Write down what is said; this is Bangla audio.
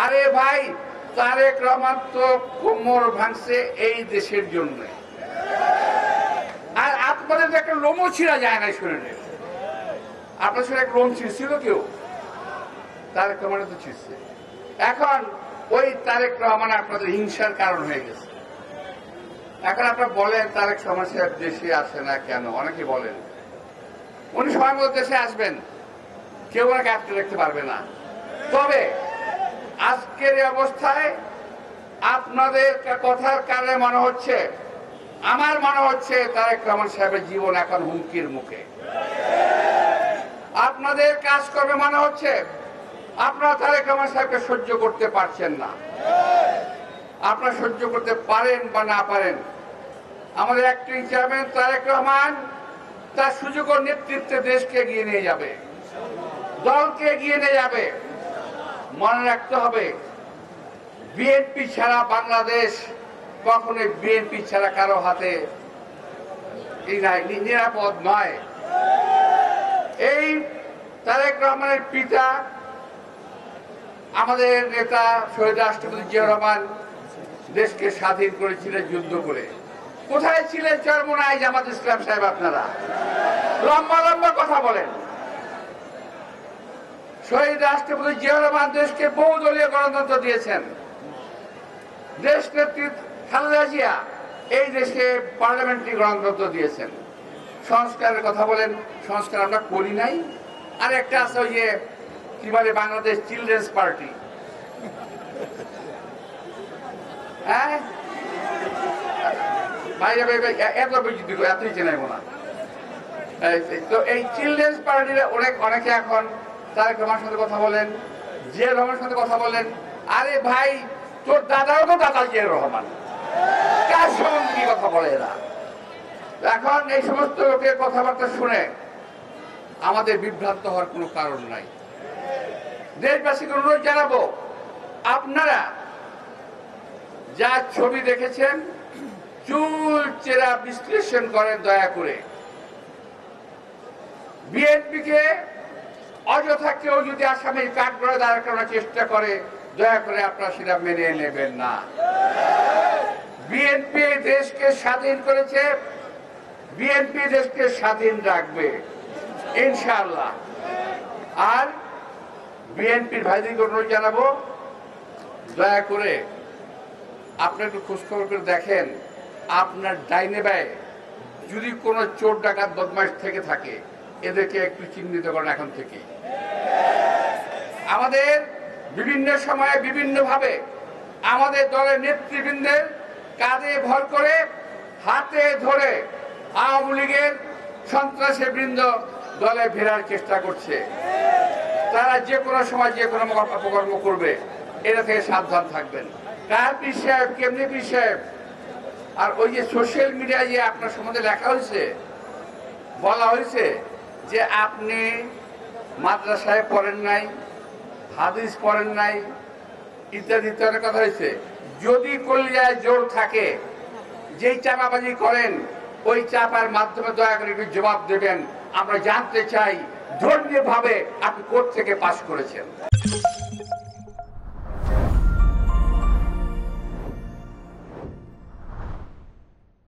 আরে ভাই, তারেক রহমান তো কোমর ভাঙছে এই দেশের জন্য, আর আপনাদের তো একটা লোমও ছিঁড়া যায় না শরীরে। আপনার শরীরে একটা লোম ছিঁড়ছিল কেউ? তারেক রহমানের তো ছিঁড়ছে। এখন ওই তারেক রহমান আপনাদের হিংসার কারণ হয়ে গেছে। এখন আপনারা বলেন তারেক রহমান সাহেব দেশে আসে না কেন? অনেকে বলেন উনি সময় মতো দেশে আসবেন, কেউ ওনাকে আটকে রাখতে পারবে না। তবে আজকের এই অবস্থায় আপনাদের কথার কারণে মনে হচ্ছে, আমার মনে হচ্ছে তারেক রহমান সাহেবের জীবন এখন হুমকির মুখে। আপনাদের কাজ করবে মনে হচ্ছে আপনারা তারেক রহমান সাহেবকে সহ্য করতে পারছেন না। আপনারা সহ্য করতে পারেন বা না পারেন, আমাদের অ্যাক্টিং চেয়ারম্যান তারেক রহমান তার সুযোগ ও নেতৃত্বে দেশকে এগিয়ে নিয়ে যাবে, দলকে এগিয়ে নিয়ে যাবে। মনে রাখতে হবে, বিএনপি ছাড়া বাংলাদেশ কখনোই বিএনপি ছাড়া কারো হাতে নিরাপদ নয়। এই তারেক রহমানের পিতা আমাদের নেতা শহীদ রাষ্ট্রপতি জিয়াউর রহমান দেশকে স্বাধীন করেছিলেন যুদ্ধ করে। কোথায় ছিলেন চরমোনাই জামাত ইসলাম সাহেব? আপনারা লম্বা লম্বা কথা বলেন। শহীদ রাষ্ট্রপতি জিয়াউর রহমান দেশকে বহুদলীয় গণতন্ত্র দিয়েছেন। দেশ নেত্রী খালেদা জিয়া এই দেশে পার্লামেন্টারি গণতন্ত্র দিয়েছেন। সংস্কারের কথা বলেন, সংস্কার আমরা করি নাই। আর একটা আছে ওই যে কি বলে বাংলাদেশ চিলড্রেন্স পার্টি, হ্যাঁ এত বেশি এতই চেনাইব না। তো এই চিলড্রেন্স পার্টির অনেকে এখন তারেক রহমানের সাথে কথা বলেন, জিয়া রহমানের সাথে কথা বলেন। আরে ভাই, তোর দাদাও তো দাদা জিয়াউর রহমান, কার সম্বন্ধে কি কথা বলে এরা? এখন এই সমস্ত লোকের কথাবার্তা শুনে আমাদের বিভ্রান্ত হওয়ার কোনো কারণ নাই। দেশবাসীকে অনুরোধ জানাবো, আপনারা যা ছবি দেখেছেন চুল চেরা বিশ্লেষণ করেন দয়া করে। বিএনপিকে অযথা কেউ যদি আসামির কাঠ করে দাঁড় করানোর চেষ্টা করে, দয়া করে আপনারা সেটা মেনে নেবেন না। বিএনপি দেশকে স্বাধীন করেছে, বিএনপি দেশকে স্বাধীন রাখবে ইনশাআল্লাহ। আর বিএনপির ভাইদেরকে অনুরোধ জানাবো, দয়া করে আপনি একটু খোঁজখবর করে দেখেন আপনার ডাইনে বায়ে যদি কোনো চোর ডাকাত বদমাইশ থেকে থাকে, এদেরকে একটু চিহ্নিত করেন এখন থেকে। আমাদের বিভিন্ন সময়ে বিভিন্ন ভাবে আমাদের দলের নেতৃবৃন্দের কাঁধে ভর করে হাতে ধরে আওয়ামী লীগের সন্ত্রাসী বৃন্দ দলে ফেরার চেষ্টা করছে। তারা যে কোনো সময় যে কোনো অপকর্ম করবে, এটা থেকে সাবধান থাকবেন। কার পীর সাহেব, কেমনি পীর সাহেব? আর ওই যে সোশ্যাল মিডিয়ায় যে আপনার সম্বন্ধে লেখা হয়েছে, বলা হয়েছে যে আপনি মাদ্রাসায় পড়েন নাই, হাদিস পড়েন নাই, ইত্যাদি ইত্যাদি কথা হয়েছে। যদি কলিজায় জোর থাকে, যেই চাপাবাজি করেন ওই চাপার মাধ্যমে দয়া করে একটু জবাব দেবেন। আমরা জানতে চাই ধর্মীয় ভাবে আপনি কোথা থেকে পাস করেছেন।